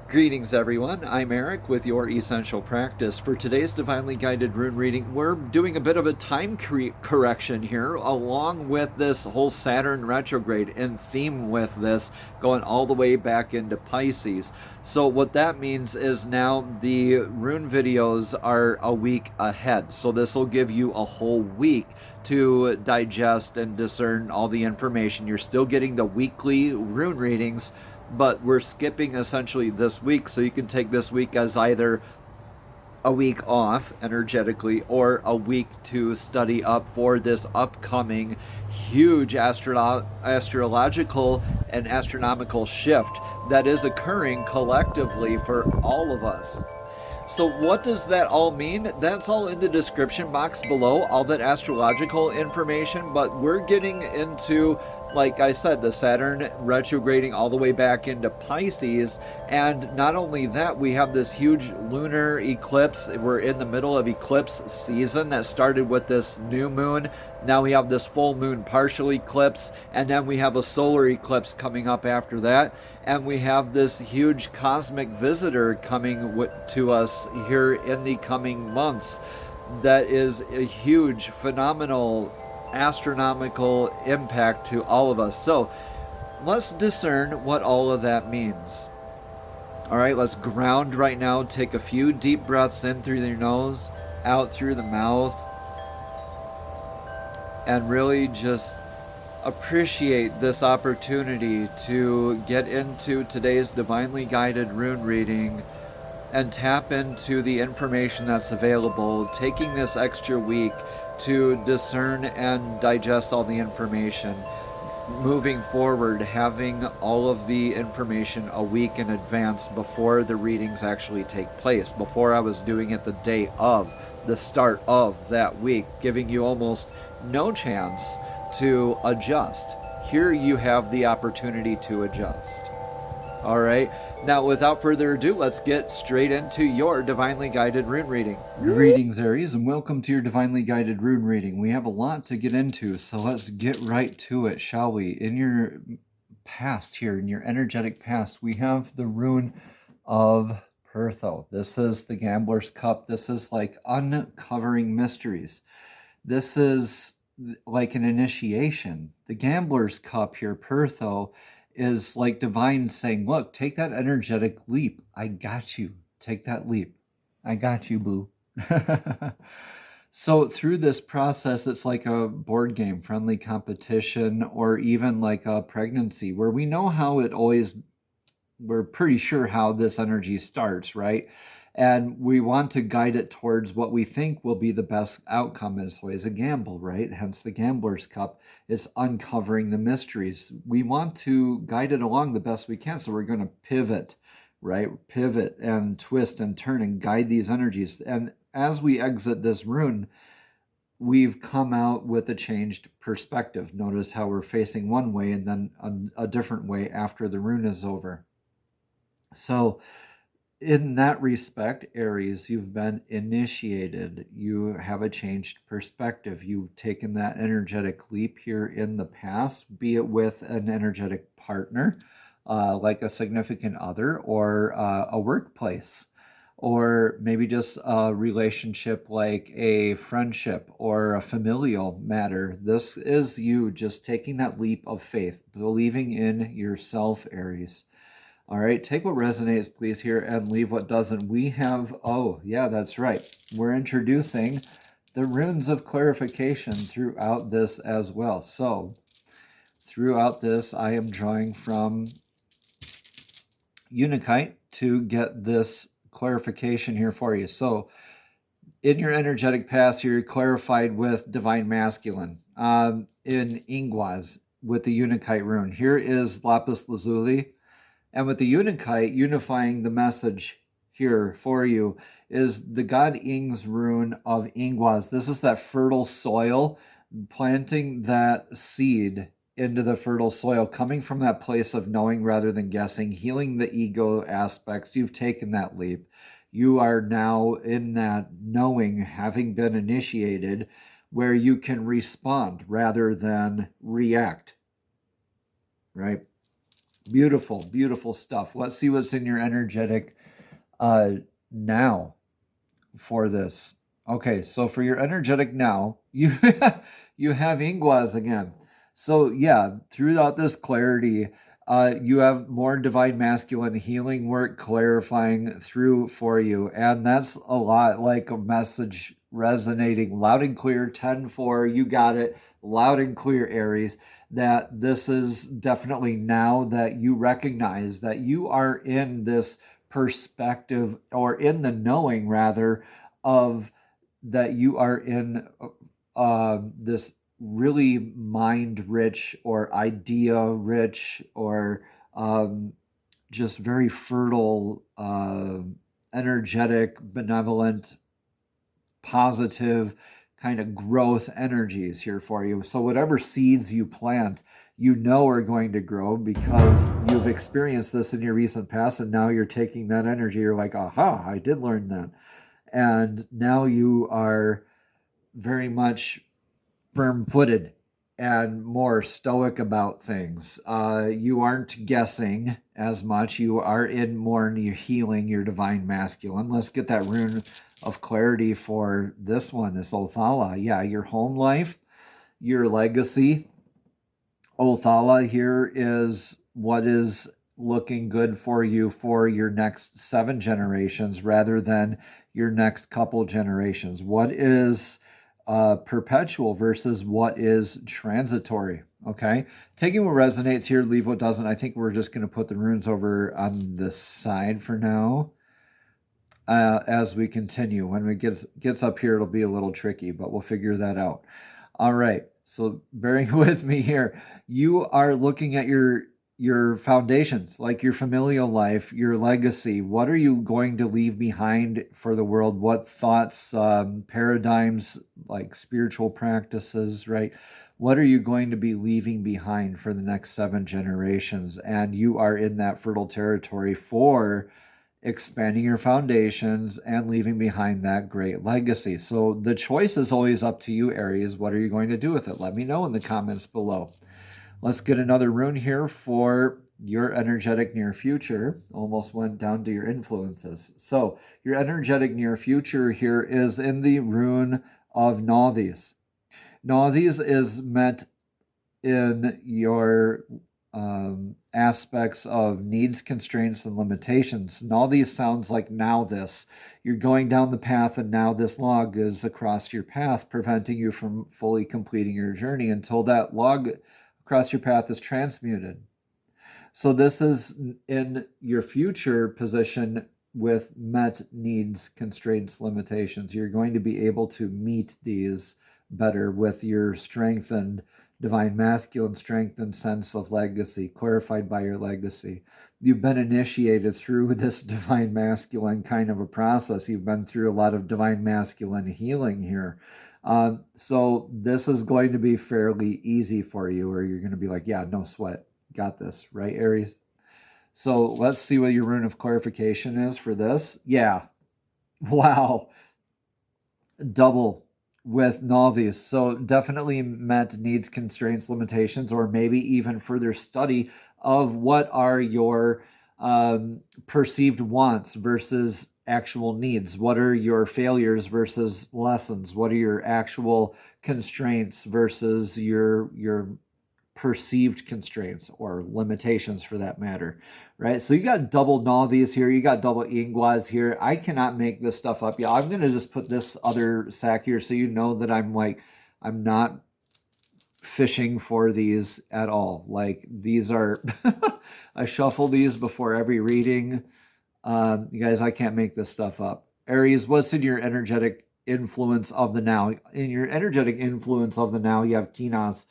Greetings, everyone. I'm Eric with Your Essential Practice. For today's Divinely Guided Rune reading, we're doing a bit of a time correction here, along with this whole Saturn retrograde, in theme with this, going all the way back into Pisces. So what that means is now the rune videos are a week ahead. So this will give you a whole week to digest and discern all the information. You're still getting the weekly rune readings, but we're skipping essentially this week, so you can take this week as either a week off energetically or a week to study up for this upcoming huge astrological and astronomical shift that is occurring collectively for all of us. So what does that all mean? That's all in the description box below, all that astrological information, but we're getting into, like I said, the Saturn retrograding all the way back into Pisces, and not only that, we have this huge lunar eclipse. We're in the middle of eclipse season that started with this new moon. Now we have this full moon partial eclipse, and then we have a solar eclipse coming up after that, and we have this huge cosmic visitor coming to us here in the coming months. That is a huge, phenomenal, astronomical impact to all of us. So let's discern what all of that means. All right, let's ground right now. Take a few deep breaths in through your nose, out through the mouth, and really just appreciate this opportunity to get into today's divinely guided rune reading and tap into the information that's available, taking this extra week to discern and digest all the information. Moving forward, having all of the information a week in advance before the readings actually take place. Before, I was doing it the day of, the start of that week, giving you almost no chance to adjust. Here you have the opportunity to adjust. All right. Now, without further ado, let's get straight into your divinely guided rune reading. Greetings, Aries, and welcome to your divinely guided rune reading. We have a lot to get into, so let's get right to it, shall we? In your past here, in your energetic past, we have the rune of Pertho. This is the Gambler's Cup. This is like uncovering mysteries. This is like an initiation. The Gambler's Cup here, Pertho, is like divine saying, look, take that energetic leap. I got you. Take that leap. I got you, boo. So through this process, it's like a board game, friendly competition, or even like a pregnancy, where we know how it always, we're pretty sure how this energy starts, right? And we want to guide it towards what we think will be the best outcome. It's always a gamble, right? Hence the Gambler's Cup is uncovering the mysteries. We want to guide it along the best we can. So we're going to pivot, right? Pivot and twist and turn and guide these energies. And as we exit this rune, we've come out with a changed perspective. Notice how we're facing one way and then a different way after the rune is over. So in that respect, Aries, you've been initiated. You have a changed perspective. You've taken that energetic leap here in the past, be it with an energetic partner, like a significant other, or a workplace, or maybe just a relationship like a friendship or a familial matter. This is you just taking that leap of faith, believing in yourself, Aries. All right, take what resonates, please, here, and leave what doesn't. We have, oh, yeah, that's right. We're introducing the runes of clarification throughout this as well. So, throughout this, I am drawing from Unikite to get this clarification here for you. So, in your energetic past, you're clarified with Divine Masculine. In Ingwaz, with the Unikite rune. Here is Lapis Lazuli. And with the Unikite, unifying the message here for you is the God Ing's rune of Ingwaz. This is that fertile soil, planting that seed into the fertile soil, coming from that place of knowing rather than guessing, healing the ego aspects. You've taken that leap. You are now in that knowing, having been initiated, where you can respond rather than react, right? Beautiful, beautiful stuff. Let's see what's in your energetic uh, now for this. Okay, so for your energetic now, you you have Ingwas again. So yeah, throughout this clarity, you have more divine masculine healing work clarifying through for you, and that's a lot like a message resonating loud and clear. 10-4, you got it, loud and clear, Aries. That this is definitely now that you recognize that you are in this perspective, or in the knowing rather, of that you are in this really mind rich or idea rich or just very fertile, energetic, benevolent, positive kind of growth energies here for you. So whatever seeds you plant, you know are going to grow because you've experienced this in your recent past, and now you're taking that energy. You're like, aha, I did learn that. And now you are very much firm-footed and more stoic about things. You aren't guessing as much. You are in more in your healing, your divine masculine. Let's get that rune of clarity for this one, is Othala. Yeah, your home life, your legacy. Othala here is what is looking good for you for your next 7 generations rather than your next couple generations. What is perpetual versus what is transitory? Okay, taking what resonates here, leave what doesn't. I think we're just going to put the runes over on the side for now. As we continue, when it gets up here, it'll be a little tricky, but we'll figure that out. All right, so bearing with me here, you are looking at your foundations, like your familial life, your legacy. What are you going to leave behind for the world? What thoughts, paradigms, like spiritual practices, right? What are you going to be leaving behind for the next 7 generations? And you are in that fertile territory for expanding your foundations and leaving behind that great legacy. So the choice is always up to you, Aries. What are you going to do with it? Let me know in the comments below. Let's get another rune here for your energetic near future. Almost went down to your influences. So your energetic near future here is in the rune of Nauthiz. Nauthiz is met in your aspects of needs, constraints, and limitations. And all these sounds like now this. You're going down the path, and now this log is across your path, preventing you from fully completing your journey until that log across your path is transmuted. So this is in your future position with met needs, constraints, limitations. You're going to be able to meet these better with your strengthened divine masculine, strengthened sense of legacy, clarified by your legacy. You've been initiated through this divine masculine kind of a process. You've been through a lot of divine masculine healing here. So this is going to be fairly easy for you, or you're going to be like, yeah, no sweat. Got this, right, Aries? So let's see what your rune of clarification is for this. Yeah. Wow. Double with Nauthiz. So definitely met needs, constraints, limitations, or maybe even further study of what are your perceived wants versus actual needs. What are your failures versus lessons? What are your actual constraints versus your perceived constraints or limitations for that matter, right? So you got double Nauthiz here, you got double Ingwas here. I cannot make this stuff up. Yeah, I'm going to just put this other sack here so you know that I'm not fishing for these at all. Like these are, I shuffle these before every reading. You guys, I can't make this stuff up. Aries, what's in your energetic influence of the now? In your energetic influence of the now, you have Kinas.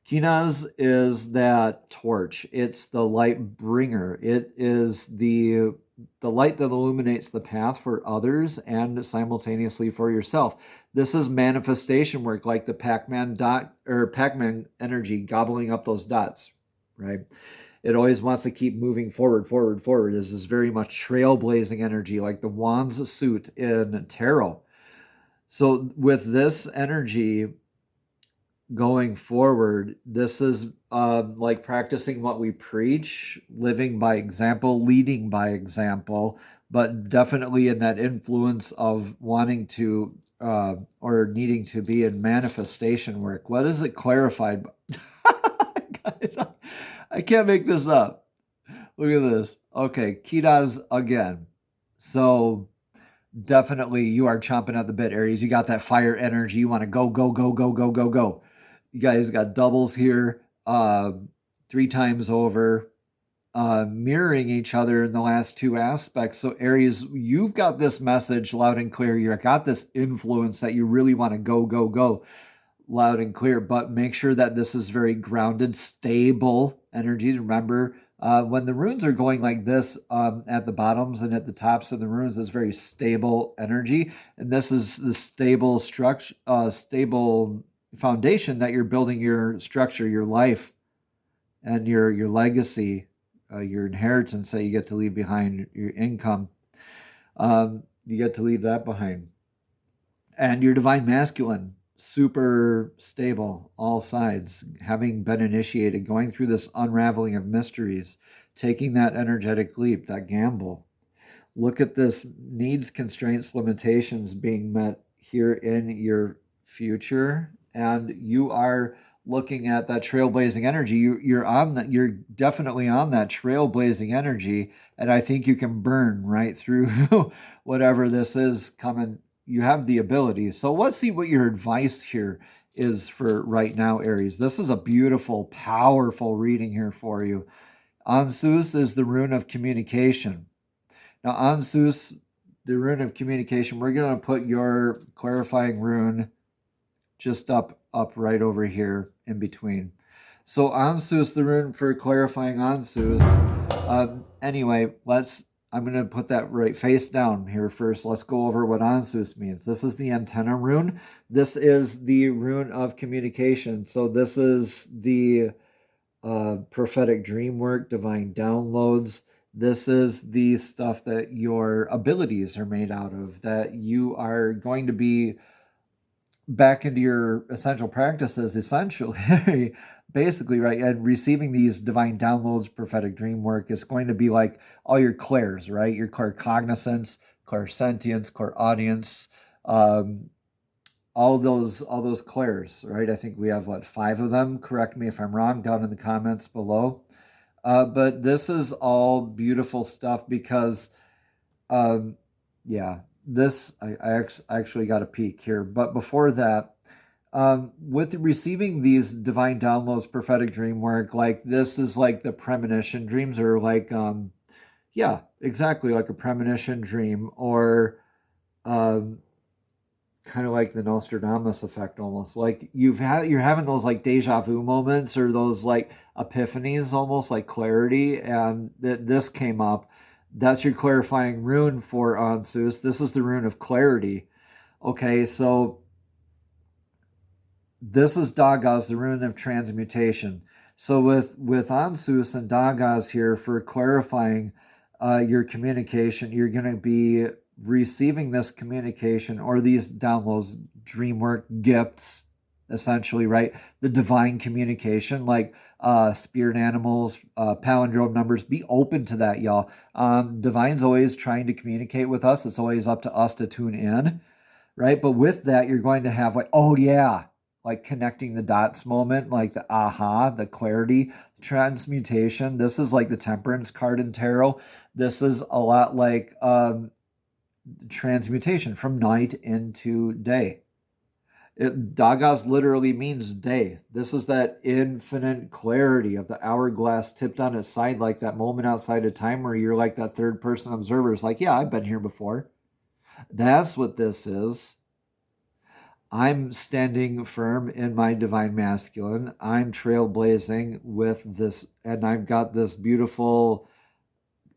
Kinas is that torch. It's the light bringer. It is the light that illuminates the path for others and simultaneously for yourself. This is manifestation work, like the Pac-Man dot or Pac-Man energy gobbling up those dots, right? It always wants to keep moving forward, forward, forward. This is very much trailblazing energy, like the Wands suit in tarot. So with this energy, going forward, this is like practicing what we preach, living by example, leading by example, but definitely in that influence of wanting to or needing to be in manifestation work. What is it clarified? Guys, I can't make this up. Look at this. Okay, Kitas again. So definitely you are chomping at the bit, Aries. You got that fire energy. You want to go, go, go, go, go, go, go. You guys got doubles here, 3 times over, mirroring each other in the last 2 aspects. So Aries, you've got this message loud and clear. You've got this influence that you really want to go, go, go loud and clear, but make sure that this is very grounded, stable energies. Remember, when the runes are going like this at the bottoms and at the tops of the runes is very stable energy, and this is the stable structure, stable foundation that you're building your structure, your life, and your legacy, your inheritance that you get to leave behind, your income. You get to leave that behind, and your divine masculine, super stable, all sides, having been initiated, going through this unraveling of mysteries, taking that energetic leap, that gamble. Look at this needs, constraints, limitations being met here in your future, and you are looking at that trailblazing energy. You're on that. You're definitely on that trailblazing energy, and I think you can burn right through whatever this is coming. You have the ability. So let's see what your advice here is for right now, Aries. This is a beautiful, powerful reading here for you. Ansus is the rune of communication. Now, Ansus, the rune of communication, we're going to put your clarifying rune just up right over here in between. So Ansus, the rune for clarifying Ansus. Anyway, I'm going to put that right face down here first. Let's go over what Ansus means. This is the antenna rune. This is the rune of communication. So this is the prophetic dream work, divine downloads. This is the stuff that your abilities are made out of, that you are going to be back into your essential practices, essentially, basically, right? And receiving these divine downloads, prophetic dream work is going to be like all your clairs, right? Your claircognizance, clairsentience, clairaudience, all those clairs, right? I think we have 5 of them. Correct me if I'm wrong down in the comments below. But this is all beautiful stuff because, yeah, this, I actually got a peek here. But before that, with receiving these divine downloads, prophetic dream work, like this is like the premonition dreams, or like, yeah, exactly, like a premonition dream, or kind of like the Nostradamus effect almost. Like you're having those like deja vu moments, or those like epiphanies, almost like clarity, and this came up. That's your clarifying rune for Ansus. This is the rune of clarity. Okay, so this is Dagas, the rune of transmutation. So with Ansus and Dagas here for clarifying your communication, you're going to be receiving this communication or these downloads, dream work, gifts, essentially, right? The divine communication, like spirit animals, palindrome numbers. Be open to that, y'all. Divine's always trying to communicate with us. It's always up to us to tune in, right? But with that, you're going to have like, oh yeah, like connecting the dots moment, like the aha, the clarity, transmutation. This is like the temperance card in tarot. This is a lot like transmutation from night into day. Dagas literally means day. This is that infinite clarity of the hourglass tipped on its side, like that moment outside of time where you're like that third person observer. It's like, yeah, I've been here before. That's what this is. I'm standing firm in my divine masculine. I'm trailblazing with this, and I've got this beautiful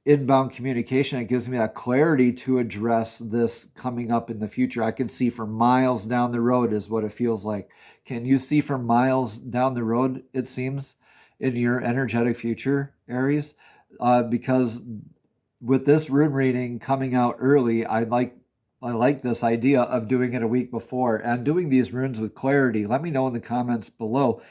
inbound communication. It gives me that clarity to address this coming up in the future. I can see for miles down the road is what it feels like. Can you see for miles down the road, it seems, in your energetic future, Aries? Because with this rune reading coming out early, I like this idea of doing it a week before and doing these runes with clarity. Let me know in the comments below.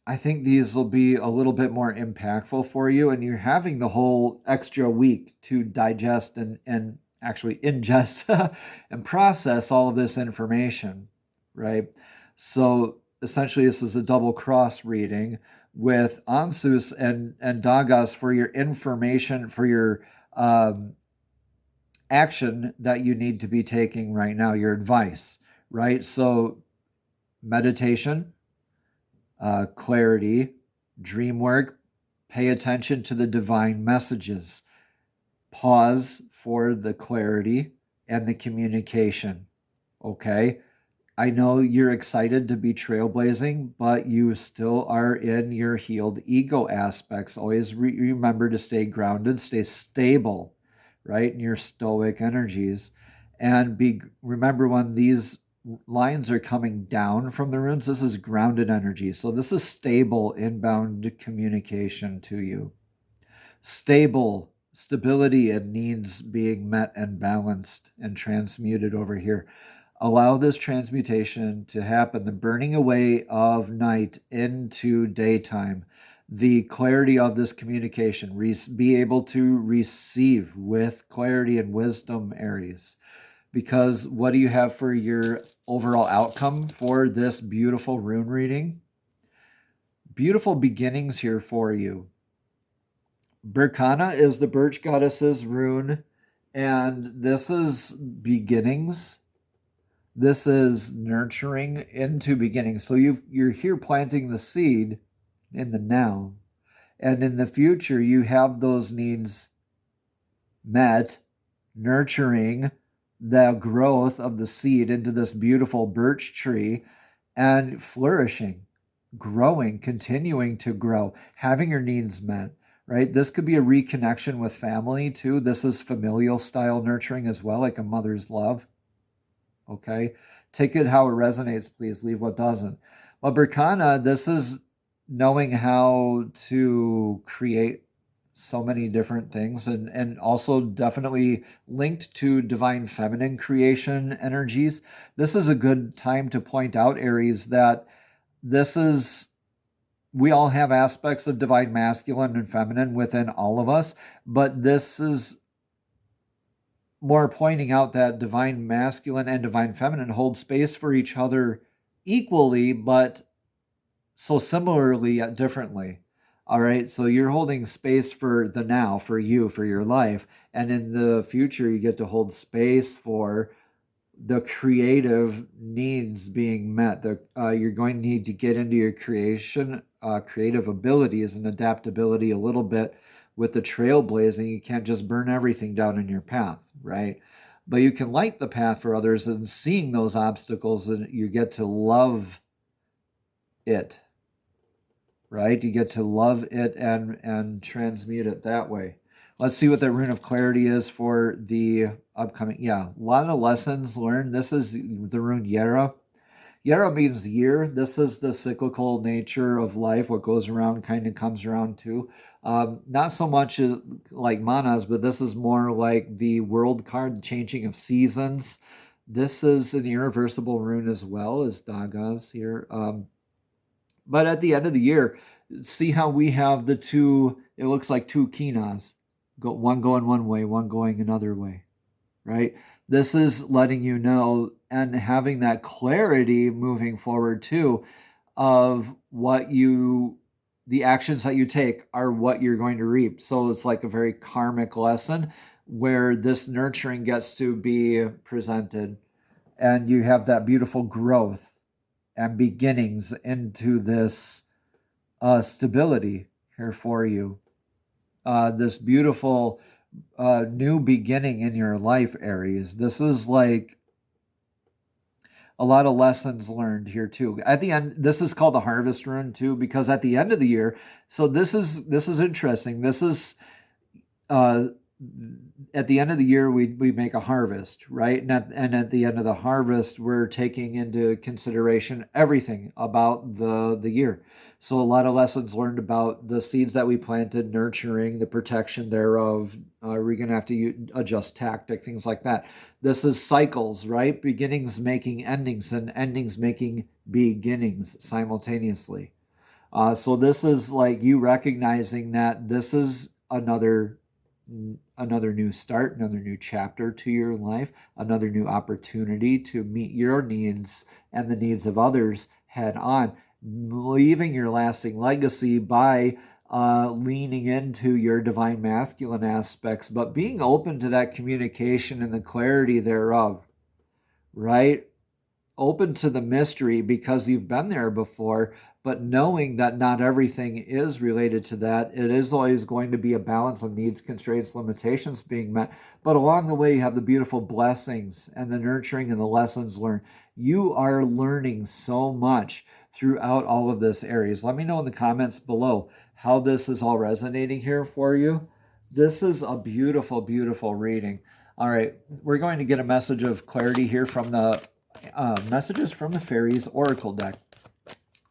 I think these will be a little bit more impactful for you, and you're having the whole extra week to digest and actually ingest and process all of this information, right? So essentially, this is a double cross reading with Ansus and Dagas for your information, for your action that you need to be taking right now, your advice, right? So meditation, clarity, dream work, pay attention to the divine messages, pause for the clarity and the communication. Okay. I know you're excited to be trailblazing, but you still are in your healed ego aspects. Always remember to stay grounded, stay stable, right, in your stoic energies. And remember when these lines are coming down from the runes, this is grounded energy. So this is stable inbound communication to you. Stability and needs being met and balanced and transmuted over here. Allow this transmutation to happen, the burning away of night into daytime, the clarity of this communication, be able to receive with clarity and wisdom, Aries. Because what do you have for your overall outcome for this beautiful rune reading? Beautiful beginnings here for you. Berkana is the birch goddess's rune, and this is beginnings. This is nurturing into beginnings. So you're here planting the seed in the now, and in the future you have those needs met, nurturing the growth of the seed into this beautiful birch tree and flourishing, growing, continuing to grow, having your needs met, right? This could be a reconnection with family too. This is familial style nurturing as well, like a mother's love. Okay? Take it how it resonates, please. Leave what doesn't. Well, Berkana, this is knowing how to create so many different things, and also definitely linked to divine feminine creation energies. This is a good time to point out, Aries, that we all have aspects of divine masculine and feminine within all of us, but this is more pointing out that divine masculine and divine feminine hold space for each other equally, but so similarly yet differently. All right, so you're holding space for the now, for you, for your life, and in the future you get to hold space for the creative needs being met. You're going to need to get into your creative abilities and adaptability a little bit with the trailblazing. You can't just burn everything down in your path, right? But you can light the path for others, and seeing those obstacles, and you get to love it, right? You get to love it and transmute it that way. Let's see what that rune of clarity is for the upcoming. Yeah, a lot of lessons learned. This is the rune Yera. Yera means year. This is the cyclical nature of life. What goes around kind of comes around too. Not so much like manas, but this is more like the world card, the changing of seasons. This is an irreversible rune as well as Dagas here. But at the end of the year, see how we have the two, it looks like two kinas, one going one way, one going another way, right? This is letting you know and having that clarity moving forward too of the actions that you take are what you're going to reap. So it's like a very karmic lesson where this nurturing gets to be presented, and you have that beautiful growth and beginnings into this stability here for you. This beautiful new beginning in your life, Aries. This is like a lot of lessons learned here too. At the end, this is called the harvest rune too, because at the end of the year, so this is interesting. This is at the end of the year, we make a harvest, right? And at the end of the harvest, we're taking into consideration everything about the year. So a lot of lessons learned about the seeds that we planted, nurturing, the protection thereof. We're going to have to adjust tactic, things like that. This is cycles, right? Beginnings making endings, and endings making beginnings simultaneously. So this is like you recognizing that this is another new start, another new chapter to your life, another new opportunity to meet your needs and the needs of others head on, leaving your lasting legacy by leaning into your divine masculine aspects, but being open to that communication and the clarity thereof, right? Open to the mystery because you've been there before, but knowing that not everything is related to that. It is always going to be a balance of needs, constraints, limitations being met. But along the way, you have the beautiful blessings and the nurturing and the lessons learned. You are learning so much throughout all of this, Aries. Let me know in the comments below how this is all resonating here for you. This is a beautiful, beautiful reading. All right, we're going to get a message of clarity here from the Messages from the Fairies Oracle deck.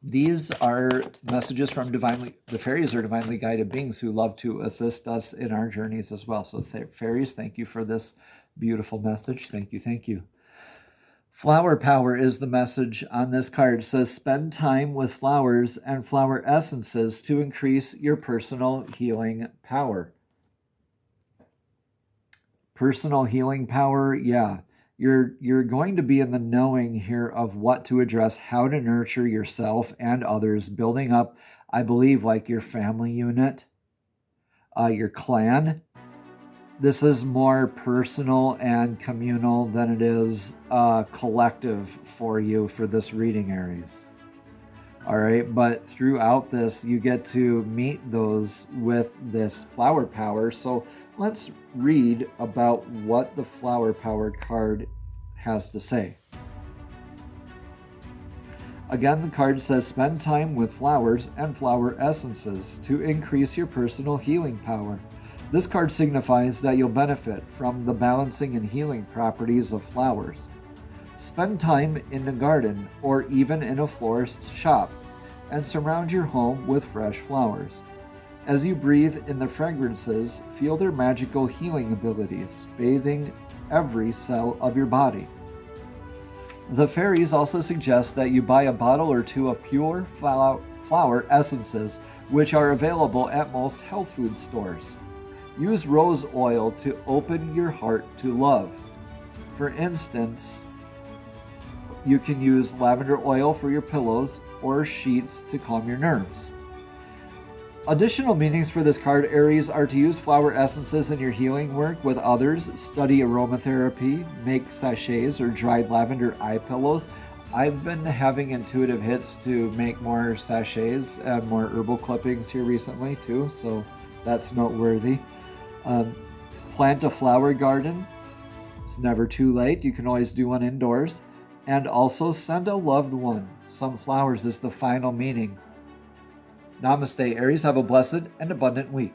These are messages from the fairies are divinely guided beings who love to assist us in our journeys as well. So fairies, thank you for this beautiful message. Thank you, thank you. Flower power is the message on this card. It says, spend time with flowers and flower essences to increase your personal healing power. Personal healing power, yeah. You're going to be in the knowing here of what to address, how to nurture yourself and others, building up, I believe, like your family unit, your clan. This is more personal and communal than it is collective for you for this reading, Aries. All right, but throughout this, you get to meet those with this flower power. So let's read about what the flower power card has to say. Again, the card says, spend time with flowers and flower essences to increase your personal healing power. This card signifies that you'll benefit from the balancing and healing properties of flowers. Spend time in the garden or even in a florist's shop and surround your home with fresh flowers. As you breathe in the fragrances, feel their magical healing abilities, bathing every cell of your body. The fairies also suggest that you buy a bottle or two of pure flower essences, which are available at most health food stores. Use rose oil to open your heart to love. For instance, you can use lavender oil for your pillows or sheets to calm your nerves. Additional meanings for this card, Aries, are to use flower essences in your healing work with others, study aromatherapy, make sachets or dried lavender eye pillows. I've been having intuitive hits to make more sachets and more herbal clippings here recently too, so that's noteworthy. Plant a flower garden. It's never too late. You can always do one indoors. And also send a loved one some flowers is the final meaning. Namaste, Aries. Have a blessed and abundant week.